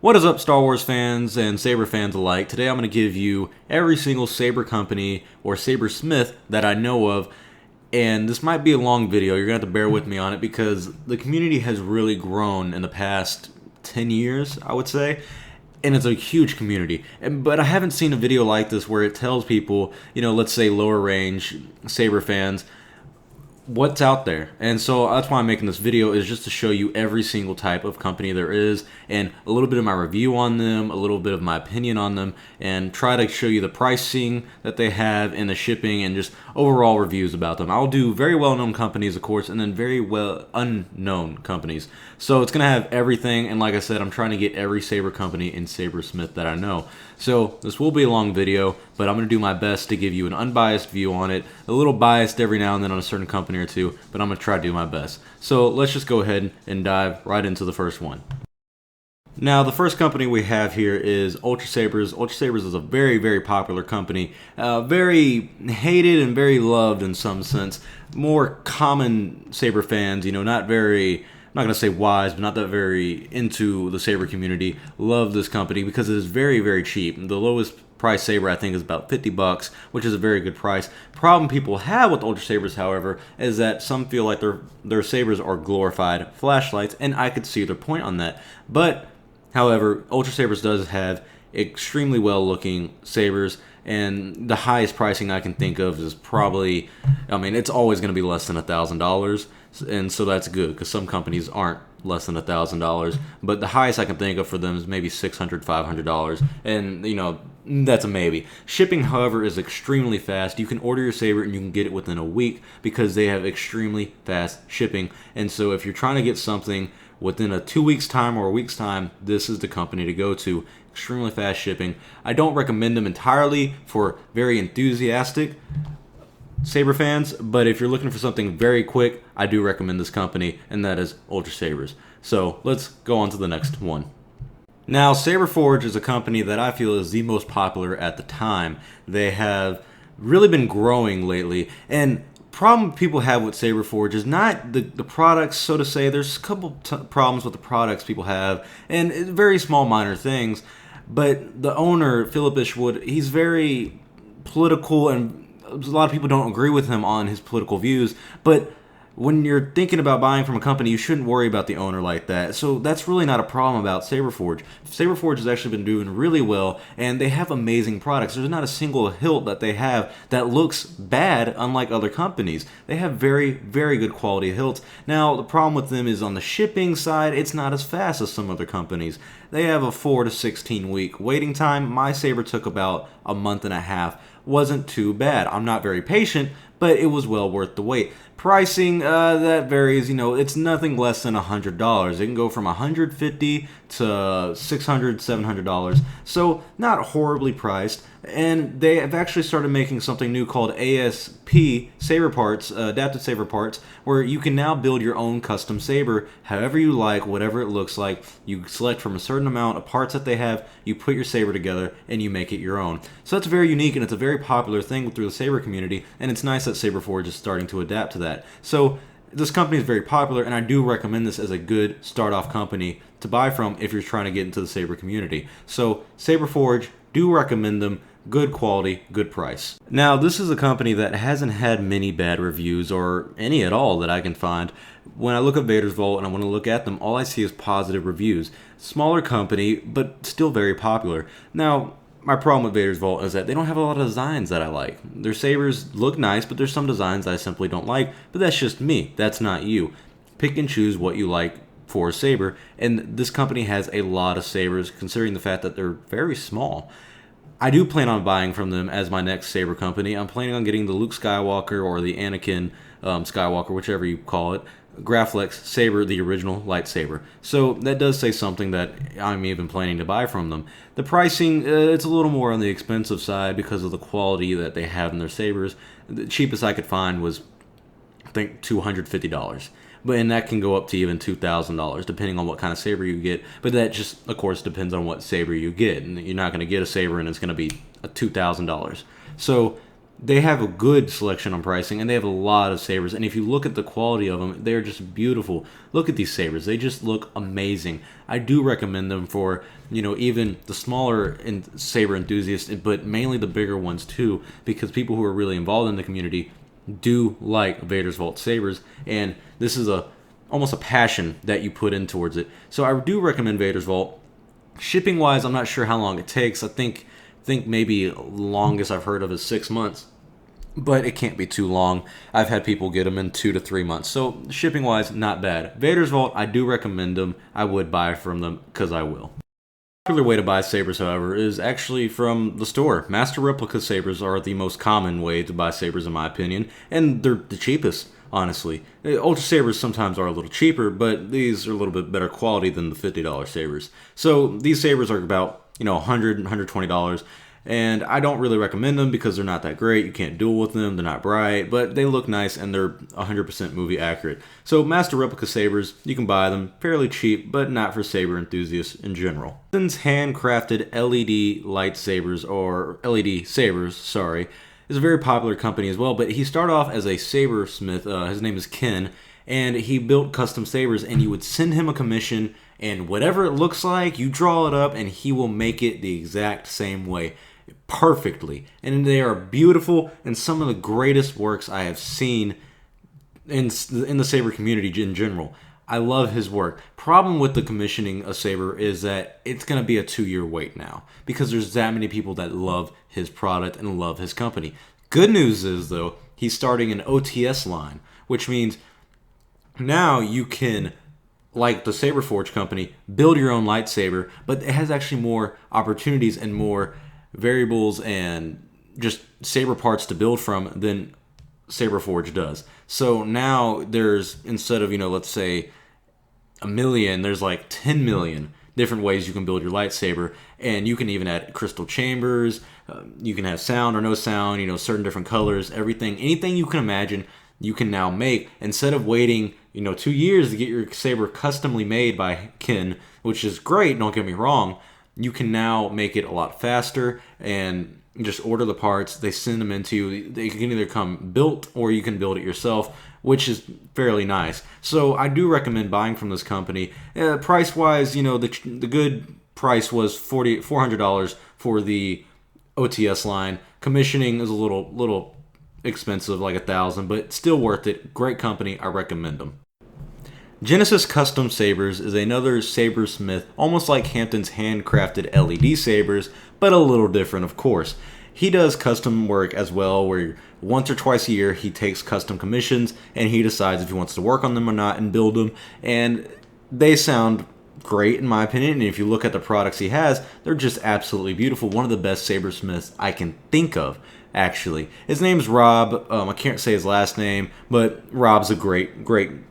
What is up, Star Wars fans and Saber fans alike? Today I'm going to give you every single Saber company or Saber Smith that I know of. And this might be a long video. You're going to have to bear with me on it because the community has really grown in the past 10 years, I would say. And it's a huge community. But I haven't seen a video like this where it tells people, let's say lower range Saber fans, what's out there. And so that's why I'm making this video, is just to show you every single type of company there is and a little bit of my review on them, a little bit of my opinion on them, and try to show you the pricing that they have and the shipping and just overall reviews about them. I'll do very well-known companies, of course, and then very well unknown companies. So it's going to have everything, and like I said, I'm trying to get every Saber company in Saber Smith that I know. So this will be a long video, but I'm going to do my best to give you an unbiased view on it, a little biased every now and then on a certain company or two, but I'm going to try to do my best. So let's just go ahead and dive right into the first one. Now, the first company we have here is Ultra Sabers. Ultra Sabers is a very, very popular company. Very hated and very loved in some sense. More common Saber fans, not very, I'm not going to say wise, but not that very into the Saber community, love this company because it is very, very cheap. The lowest price Saber, I think, is about $50, which is a very good price. Problem people have with Ultra Sabers, however, is that some feel like their Sabers are glorified flashlights, and I could see their point on that. But however, Ultra Sabers does have extremely well-looking sabers, and the highest pricing I can think of is probably, it's always going to be less than $1,000, and so that's good because some companies aren't less than $1,000. But the highest I can think of for them is maybe $600, $500, and that's a maybe. Shipping, however, is extremely fast. You can order your saber and you can get it within a week because they have extremely fast shipping. And so if you're trying to get something within a 2 weeks time or a week's time, this is the company to go to. Extremely fast shipping. I don't recommend them entirely for very enthusiastic Saber fans, but if you're looking for something very quick, I do recommend this company, and that is Ultra Sabers. So let's go on to the next one. Now, Sabre Forge is a company that I feel is the most popular at the time. They have really been growing lately, and problem people have with Sabre Forge is not the products, so to say. There's a couple problems with the products people have, and very small minor things, but the owner, Philip Ishwood, he's very political, and a lot of people don't agree with him on his political views, but when you're thinking about buying from a company, you shouldn't worry about the owner like that. So that's really not a problem about Sabre Forge. Sabre Forge has actually been doing really well, and they have amazing products. There's not a single hilt that they have that looks bad, unlike other companies. They have very, very good quality hilts. Now, the problem with them is on the shipping side, it's not as fast as some other companies. They have a 4 to 16 week waiting time. My Sabre took about a month and a half. Wasn't too bad. I'm not very patient, but it was well worth the wait. Pricing, that varies. It's nothing less than $100. It can go from $150 to $600, $700. So not horribly priced. And they have actually started making something new called ASP Saber Parts, Adapted Saber Parts, where you can now build your own custom saber however you like, whatever it looks like. You select from a certain amount of parts that they have, you put your saber together, and you make it your own. So that's very unique, and it's a very popular thing through the saber community, and it's nice that Sabre Forge is starting to adapt to that. So this company is very popular, and I do recommend this as a good start-off company to buy from if you're trying to get into the saber community. So Sabre Forge, do recommend them. Good quality, good price. Now, this is a company that hasn't had many bad reviews, or any at all that I can find. When I look at Vader's Vault and I want to look at them, all I see is positive reviews. Smaller company, but still very popular. Now, my problem with Vader's Vault is that they don't have a lot of designs that I like. Their sabers look nice, but there's some designs I simply don't like, but that's just me. That's not you. Pick and choose what you like for a saber, and this company has a lot of sabers, considering the fact that they're very small. I do plan on buying from them as my next saber company. I'm planning on getting the Luke Skywalker or the Anakin Skywalker, whichever you call it, Graflex Saber, the original lightsaber. So that does say something that I'm even planning to buy from them. The pricing, it's a little more on the expensive side because of the quality that they have in their sabers. The cheapest I could find was, I think, $250. And that can go up to even $2,000 depending on what kind of saber you get. But that just, of course, depends on what saber you get. And you're not going to get a saber and it's going to be $2,000. So they have a good selection on pricing, and they have a lot of sabers. And if you look at the quality of them, they're just beautiful. Look at these sabers; they just look amazing. I do recommend them for, you know, even the smaller saber enthusiasts, but mainly the bigger ones too, because people who are really involved in the community do like Vader's Vault sabers, and this is almost a passion that you put in towards it. So I do recommend Vader's Vault. Shipping wise, I'm not sure how long it takes. I think maybe longest I've heard of is 6 months, but it can't be too long. I've had people get them in 2 to 3 months. So shipping wise, not bad. Vader's Vault, I do recommend them. I would buy from them because I will. Popular way to buy sabers, however, is actually from the store. Master replica sabers are the most common way to buy sabers, in my opinion, and they're the cheapest, honestly. Ultra sabers sometimes are a little cheaper, but these are a little bit better quality than the $50 sabers. So these sabers are about, you know, $100, $120. And I don't really recommend them because they're not that great. You can't duel with them. They're not bright, but they look nice and they're 100% movie accurate. So Master Replica Sabers, you can buy them fairly cheap, but not for saber enthusiasts in general. Since handcrafted LED lightsabers, or LED sabers, sorry, is a very popular company as well, but he started off as a saber smith. His name is Ken, and he built custom sabers, and you would send him a commission, and whatever it looks like, you draw it up, and he will make it the exact same way. Perfectly, and they are beautiful and some of the greatest works I have seen in the saber community in general. I love his work. Problem with the commissioning a saber is that it's going to be a 2-year wait now because there's that many people that love his product and love his company. Good news is though, he's starting an OTS line, which means now you can, like the Sabre Forge company, build your own lightsaber, but it has actually more opportunities and more variables and just saber parts to build from than Sabre Forge does. So now there's, instead of, you know, let's say a million, there's like 10 million different ways you can build your lightsaber, and you can even add crystal chambers, you can have sound or no sound, you know, certain different colors, anything you can imagine you can now make, instead of waiting, you know, 2 years to get your saber customly made by Ken, which is great, don't get me wrong. You can now make it a lot faster and just order the parts. They send them into you. They can either come built or you can build it yourself, which is fairly nice. So I do recommend buying from this company. Price-wise, you know, the good price was $400 for the OTS line. Commissioning is a little expensive, like $1,000, but still worth it. Great company. I recommend them. Genesis Custom Sabers is another sabersmith, almost like Hampton's handcrafted LED sabers, but a little different, of course. He does custom work as well, where once or twice a year he takes custom commissions and he decides if he wants to work on them or not and build them. And they sound great in my opinion, and if you look at the products he has, they're just absolutely beautiful. One of the best sabersmiths I can think of, actually. His name's Rob. I can't say his last name, but Rob's a great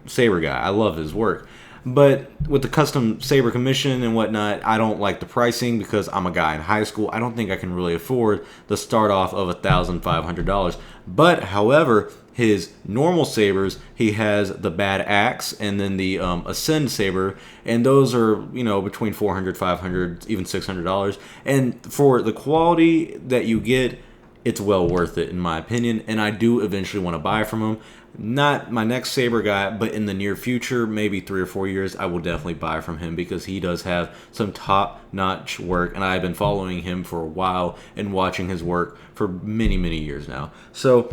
saber guy. I love his work. But with the custom saber commission and whatnot, I don't like the pricing because I'm a guy in high school. I don't think I can really afford the start off of $1,500. But however, his normal sabers, he has the Bad Axe and then the Ascend saber, and those are, you know, between $400, $500, even $600. And for the quality that you get, it's well worth it in my opinion, and I do eventually want to buy from him. Not my next saber guy, but in the near future, maybe 3 or 4 years, I will definitely buy from him because he does have some top-notch work, and I've been following him for a while and watching his work for many, many years now. So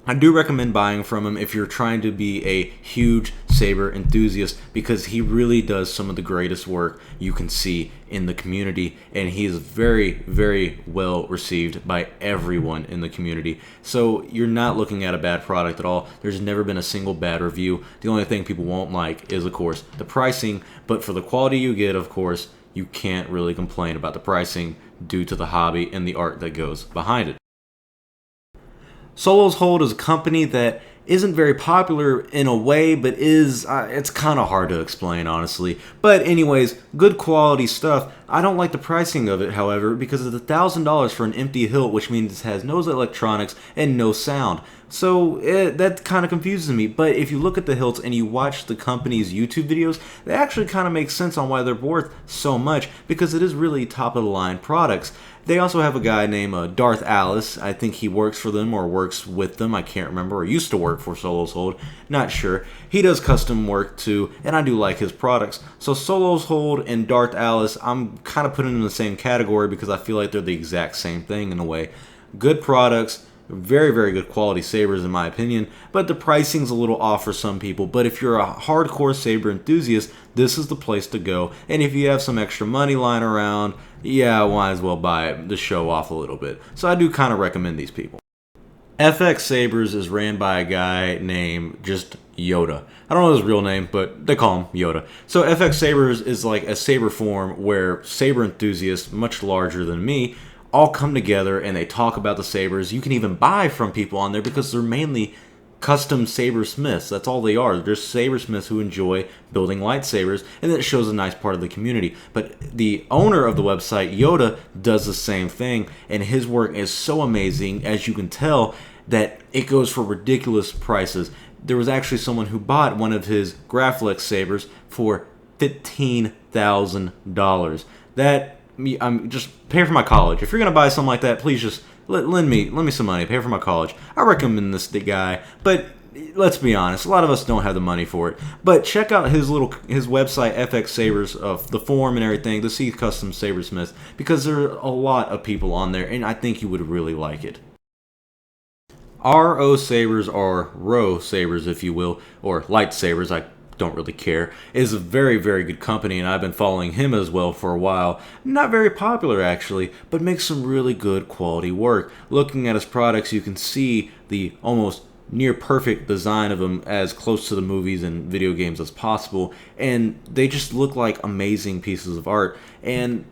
I do recommend buying from him if you're trying to be a huge saber enthusiast, because he really does some of the greatest work you can see in the community, and he is very, very well received by everyone in the community. So you're not looking at a bad product at all. There's never been a single bad review. The only thing people won't like is, of course, the pricing, but for the quality you get, of course, you can't really complain about the pricing due to the hobby and the art that goes behind it. Solos Hold is a company that isn't very popular in a way, but is, it's kind of hard to explain, honestly. But anyways, good quality stuff. I don't like the pricing of it, however, because it's $1,000 for an empty hilt, which means it has no electronics and no sound. So that kind of confuses me. But if you look at the hilts and you watch the company's YouTube videos, they actually kind of make sense on why they're worth so much, because it is really top of the line products. They also have a guy named Darth Alice. I think he works for them or works with them. I can't remember. Or used to work for Solo's Hold. Not sure. He does custom work too, and I do like his products. So Solo's Hold and Darth Alice, I'm kind of putting them in the same category because I feel like they're the exact same thing in a way. Good products. Very, very good quality sabers in my opinion, but the pricing's a little off for some people. But if you're a hardcore saber enthusiast, this is the place to go. And if you have some extra money lying around, yeah, might as well buy it to show off a little bit. So I do kind of recommend these people. FX Sabers is ran by a guy named just Yoda. I don't know his real name, but they call him Yoda. So FX Sabers is like a saber forum where saber enthusiasts, much larger than me, all come together and they talk about the sabers. You can even buy from people on there because they're mainly custom sabersmiths. That's all they are. They're sabersmiths who enjoy building lightsabers, and that shows a nice part of the community. But the owner of the website, Yoda, does the same thing, and his work is so amazing, as you can tell, that it goes for ridiculous prices. There was actually someone who bought one of his Graflex sabers for $15,000. I'm just pay for my college. If you're gonna buy something like that, please just lend me some money. Pay for my college. I recommend this guy, but let's be honest, a lot of us don't have the money for it. But check out his website, FX Sabers, of the forum and everything, to see custom sabersmiths, because there are a lot of people on there, and I think you would really like it. RO Sabers, or Ro Sabers, if you will, or lightsabers. I don't really care, is a very, very good company, and I've been following him as well for a while. Not very popular actually, but makes some really good quality work. Looking at his products, you can see the almost near perfect design of them, as close to the movies and video games as possible, and they just look like amazing pieces of art. And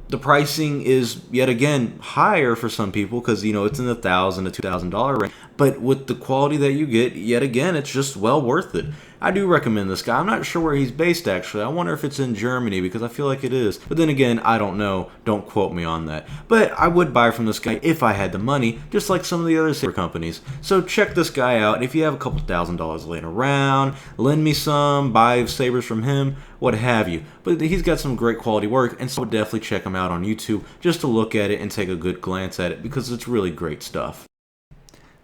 the pricing is yet again higher for some people because, you know, it's in the $1,000 to $2,000 range. But with the quality that you get, yet again, it's just well worth it. I do recommend this guy. I'm not sure where he's based actually. I wonder if it's in Germany because I feel like it is. But then again, I don't know. Don't quote me on that. But I would buy from this guy if I had the money, just like some of the other saber companies. So check this guy out. If you have a couple $1,000 laying around, lend me some, buy sabers from him, what have you. But he's got some great quality work, and so I would definitely check him out on YouTube just to look at it and take a good glance at it because it's really great stuff.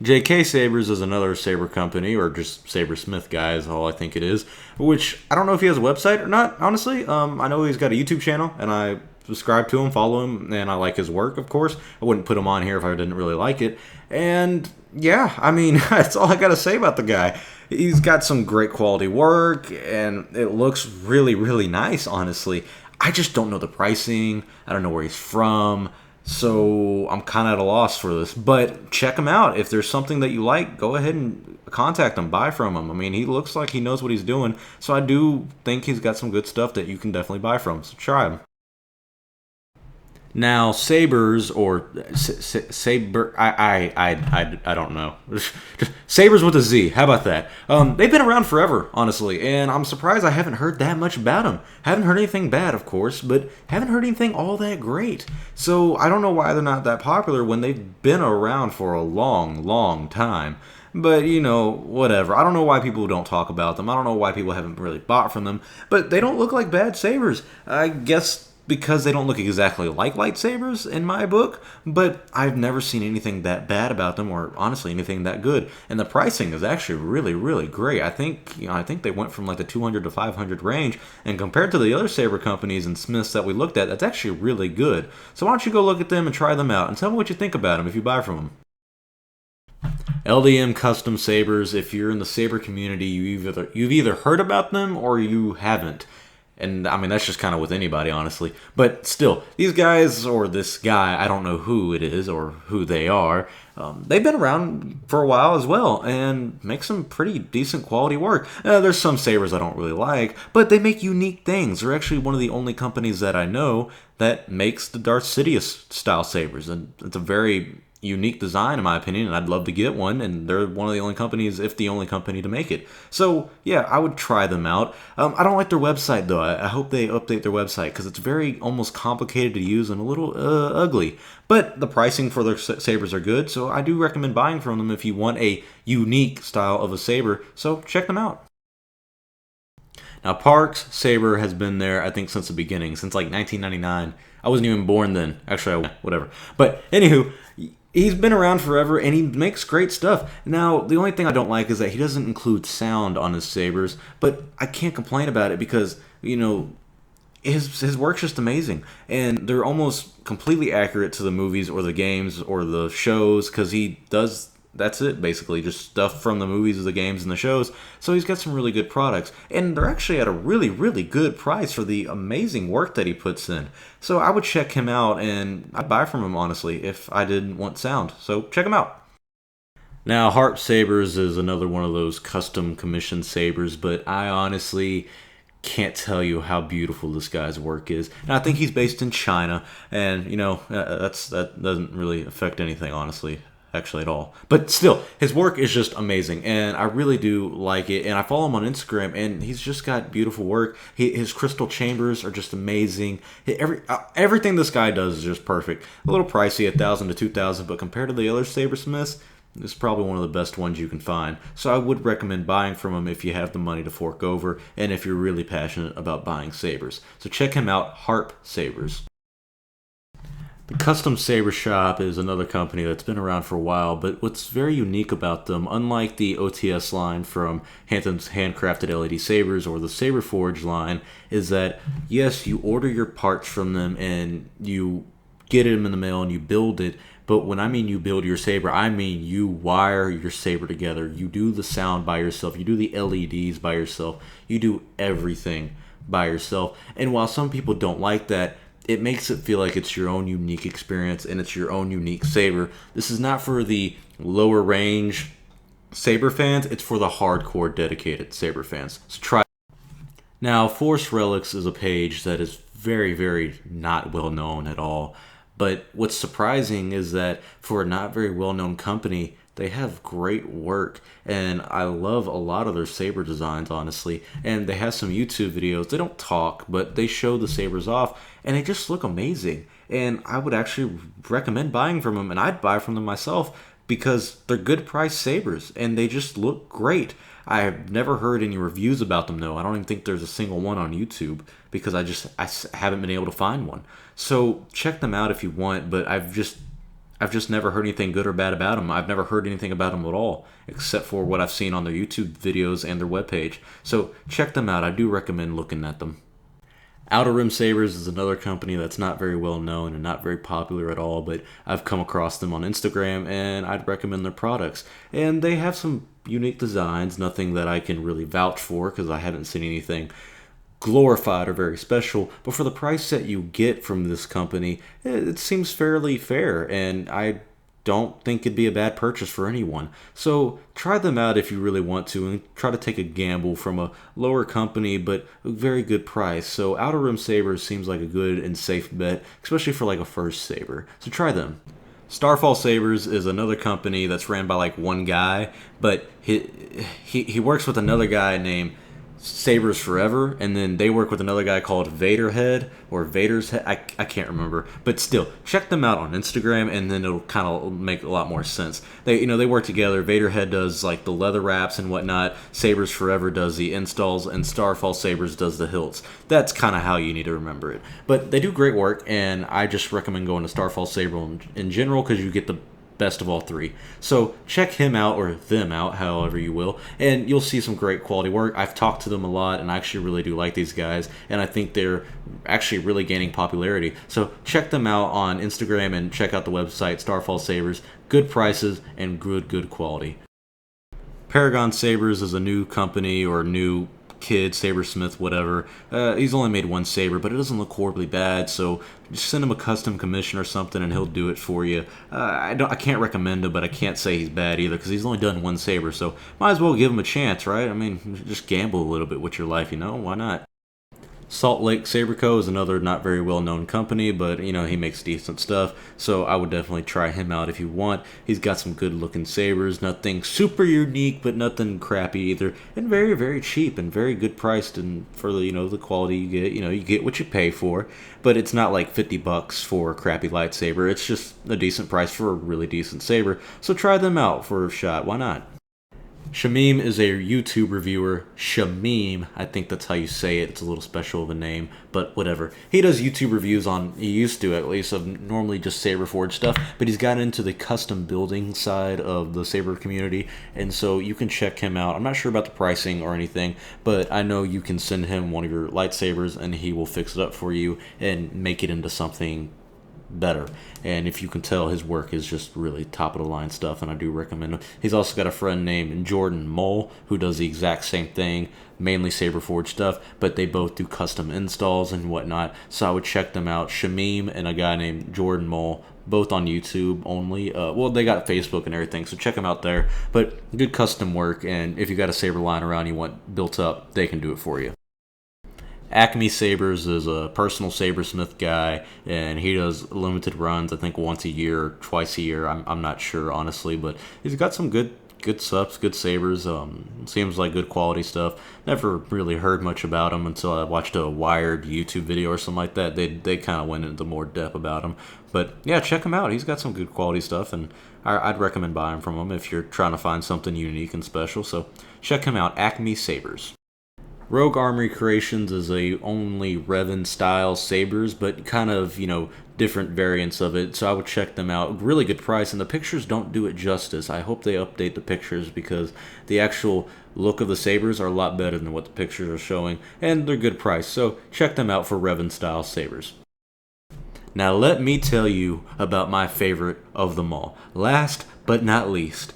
JK Sabers is another saber company, or just sabersmith guy is all I think it is, which I don't know if he has a website or not, honestly. I know he's got a YouTube channel, and I subscribe to him, follow him, and I like his work, of course. I wouldn't put him on here if I didn't really like it. And yeah, I mean, that's all I gotta say about the guy. He's got some great quality work, and it looks really, really nice, honestly. I just don't know the pricing. I don't know where he's from. So I'm kind of at a loss for this, but check him out. If there's something that you like, go ahead and contact him, buy from him. I mean, he looks like he knows what he's doing, so I do think he's got some good stuff that you can definitely buy from, so try him. Now, Sabers, or Saber, I don't know. Sabers with a Z, how about that? They've been around forever, honestly, and I'm surprised I haven't heard that much about them. Haven't heard anything bad, of course, but haven't heard anything all that great. So I don't know why they're not that popular when they've been around for a long, long time. But, you know, whatever. I don't know why people don't talk about them. I don't know why people haven't really bought from them. But they don't look like bad sabers. I guess because they don't look exactly like lightsabers in my book, but I've never seen anything that bad about them, or honestly anything that good. And the pricing is actually really, really great. I think they went from like the 200 to 500 range, and compared to the other saber companies and smiths that we looked at, that's actually really good. So why don't you go look at them and try them out, and tell me what you think about them if you buy from them. LDM Custom Sabers. If you're in the saber community, you've either heard about them or you haven't. And I mean, that's just kind of with anybody, honestly. But still, these guys, or this guy, I don't know who it is or who they are, they've been around for a while as well and make some pretty decent quality work. There's some sabers I don't really like, but they make unique things. They're actually one of the only companies that I know that makes the Darth Sidious style sabers. And it's a very unique design in my opinion, and I'd love to get one, and they're one of the only companies, if the only company, to make it. So yeah, I would try them out. I don't like their website though. I hope they update their website because it's very almost complicated to use and a little ugly. But the pricing for their sabers are good, so I do recommend buying from them if you want a unique style of a saber. So check them out. Now, Park's Sabre has been there, I think, since the beginning, since like 1999. I wasn't even born then. Actually, whatever. But anywho, he's been around forever, and he makes great stuff. Now, the only thing I don't like is that he doesn't include sound on his sabers, but I can't complain about it because, you know, his work's just amazing, and they're almost completely accurate to the movies or the games or the shows because he does. That's it, basically, just stuff from the movies, the games, and the shows. So he's got some really good products, and they're actually at a really, really good price for the amazing work that he puts in. So I would check him out, and I'd buy from him, honestly, if I didn't want sound. So check him out. Now, HAARP Sabers is another one of those custom commissioned sabers, but I honestly can't tell you how beautiful this guy's work is. And I think he's based in China, and, you know, that doesn't really affect anything, honestly, actually, at all. But still, his work is just amazing, and I really do like it. And I follow him on Instagram, and he's just got beautiful work. His crystal chambers are just amazing. Everything this guy does is just perfect. A little pricey, 1,000 to 2,000, but compared to the other sabersmiths, this is probably one of the best ones you can find. So I would recommend buying from him if you have the money to fork over, and if you're really passionate about buying sabers. So check him out, HAARP Savers. The Custom Saber Shop is another company that's been around for a while, but what's very unique about them, unlike the OTS line from Hampton's Handcrafted LED Sabers or the Sabre Forge line, is that yes, you order your parts from them and you get them in the mail and you build it, but when I mean you build your saber, I mean you wire your saber together. You do the sound by yourself, you do the LEDs by yourself, you do everything by yourself. And while some people don't like that, it makes it feel like it's your own unique experience and it's your own unique saber. This is not for the lower range saber fans, it's for the hardcore dedicated saber fans. So try. Now, Force Relics is a page that is very, very not well known at all. But what's surprising is that for a not very well known company, they have great work, and I love a lot of their saber designs, honestly. And they have some YouTube videos. They don't talk, but they show the sabers off, and they just look amazing. And I would actually recommend buying from them, and I'd buy from them myself because they're good price sabers, and they just look great. I've never heard any reviews about them, though. I don't even think there's a single one on YouTube because I haven't been able to find one. So check them out if you want, but I've just never heard anything good or bad about them. I've never heard anything about them at all, except for what I've seen on their YouTube videos and their webpage. So check them out. I do recommend looking at them. Outer Rim Sabers is another company that's not very well known and not very popular at all, but I've come across them on Instagram and I'd recommend their products. And they have some unique designs, nothing that I can really vouch for because I haven't seen anything glorified or very special, but for the price that you get from this company, it seems fairly fair, and I don't think it'd be a bad purchase for anyone. So try them out if you really want to, and try to take a gamble from a lower company but a very good price. So Outer Rim Sabers seems like a good and safe bet, especially for like a first saber. So try them. Starfall Savers is another company that's ran by like one guy, but he works with another guy named Sabers Forever, and then they work with another guy called Vaderhead or Vader's Head. I can't remember, but still check them out on Instagram, and then it'll kind of make a lot more sense. They work together. Vaderhead does like the leather wraps and whatnot. Sabers Forever does the installs, and Starfall Savers does the hilts. That's kind of how you need to remember it. But they do great work, and I just recommend going to Starfall Saber in general because you get the best of all three. So check him out, or them out, however you will, and you'll see some great quality work. I've talked to them a lot, and I actually really do like these guys, and I think they're actually really gaining popularity. So check them out on Instagram and check out the website, Starfall Savers. Good prices and good quality. Paragon Savers is a new company or new kid, sabersmith, whatever. He's only made one saber, but it doesn't look horribly bad, so just send him a custom commission or something and he'll do it for you. I can't recommend him, but I can't say he's bad either because he's only done one saber, so might as well give him a chance, right? I mean, just gamble a little bit with your life, you know? Why not? Salt Lake Saber Co. is another not very well known company, but you know, he makes decent stuff, so I would definitely try him out if you want. He's got some good looking sabers, nothing super unique, but nothing crappy either, and very, very cheap and very good priced, and for the, you know, the quality you get what you pay for, but it's not like $50 for a crappy lightsaber. It's just a decent price for a really decent saber, so try them out for a shot. Why not? Shamim is a YouTube reviewer. Shamim, I think that's how you say it. It's a little special of a name, but whatever. He does YouTube reviews on, he used to at least, of normally just Sabre Forge stuff, but he's gotten into the custom building side of the Sabre community, and so you can check him out. I'm not sure about the pricing or anything, but I know you can send him one of your lightsabers and he will fix it up for you and make it into something better. And if you can tell, his work is just really top of the line stuff, and I do recommend him. He's also got a friend named Jordan Mole who does the exact same thing, mainly Sabre Forge stuff, but they both do custom installs and whatnot, so I would check them out. Shamim and a guy named Jordan Mole, both on YouTube only. Well, they got Facebook and everything, so check them out there. But good custom work, and if you got a saber line around you want built up, they can do it for you. Acme Savers is a personal sabersmith guy, and he does limited runs, I think once a year or twice a year. I'm not sure, honestly, but he's got some good subs, good sabers. Seems like good quality stuff. Never really heard much about him until I watched a Wired YouTube video or something like that. They kind of went into more depth about him. But yeah, check him out. He's got some good quality stuff, and I'd recommend buying from him if you're trying to find something unique and special. So check him out, Acme Savers. RogueArm Recreations is a only Revan style sabers, but kind of, you know, different variants of it, so I would check them out. Really good price, and the pictures don't do it justice. I hope they update the pictures, because the actual look of the sabers are a lot better than what the pictures are showing, and they're good price, so check them out for Revan style sabers. Now let me tell you about my favorite of them all. Last but not least,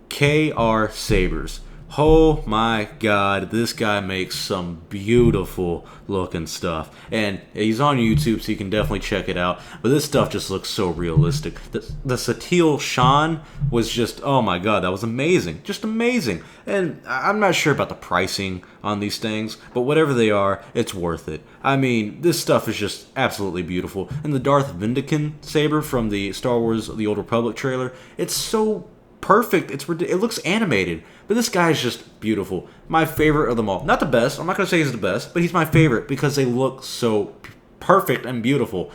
HAARP Sabers. Oh my god, this guy makes some beautiful looking stuff. And he's on YouTube, so you can definitely check it out. But this stuff just looks so realistic. The Satil Shan was just, oh my god, that was amazing. Just amazing. And I'm not sure about the pricing on these things, but whatever they are, it's worth it. I mean, this stuff is just absolutely beautiful. And the Darth Vindican saber from the Star Wars The Old Republic trailer, it's so perfect. It looks animated, but this guy is just beautiful. My favorite of them all. Not the best. I'm not going to say he's the best, but he's my favorite because they look so perfect and beautiful.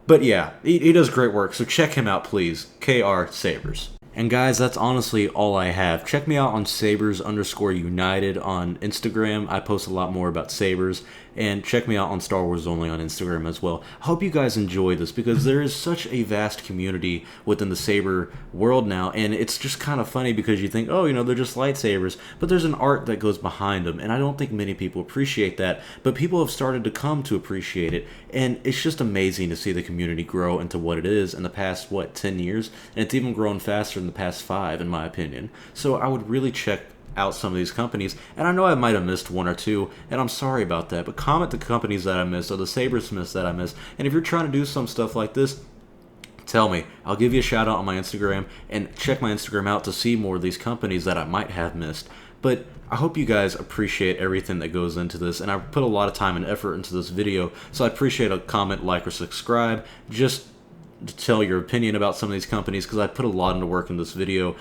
But yeah, he does great work, so check him out, please. HAARP Savers. And guys, that's honestly all I have. Check me out on Sabers_United on Instagram. I post a lot more about sabers. And check me out on Star Wars Only on Instagram as well. I hope you guys enjoy this, because there is such a vast community within the saber world now. And it's just kind of funny because you think, oh, you know, they're just lightsabers. But there's an art that goes behind them. And I don't think many people appreciate that. But people have started to come to appreciate it. And it's just amazing to see the community grow into what it is in the past, 10 years? And it's even grown faster in the past 5, in my opinion. So I would really check out some of these companies, and I know I might have missed one or two, and I'm sorry about that, but comment the companies that I missed, or the sabersmiths that I missed, and if you're trying to do some stuff like this, tell me. I'll give you a shout out on my Instagram, and check my Instagram out to see more of these companies that I might have missed. But I hope you guys appreciate everything that goes into this, and I put a lot of time and effort into this video, so I appreciate a comment, like, or subscribe, just to tell your opinion about some of these companies, because I put a lot into work in this video,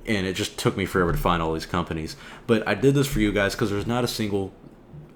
and it just took me forever to find all these companies. But I did this for you guys because there's not a single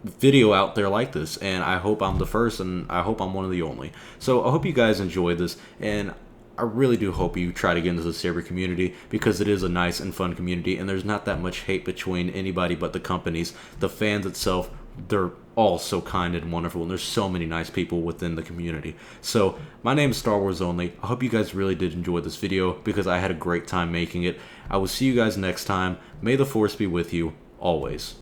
video out there like this, and I hope I'm the first, and I hope I'm one of the only. So I hope you guys enjoyed this, and I really do hope you try to get into the Sabre community, because it is a nice and fun community, and there's not that much hate between anybody but the companies. The fans itself, they're all so kind and wonderful, and there's so many nice people within the community. So my name is Star Wars Only. I hope you guys really did enjoy this video, because I had a great time making it. I will see you guys next time. May the Force be with you always.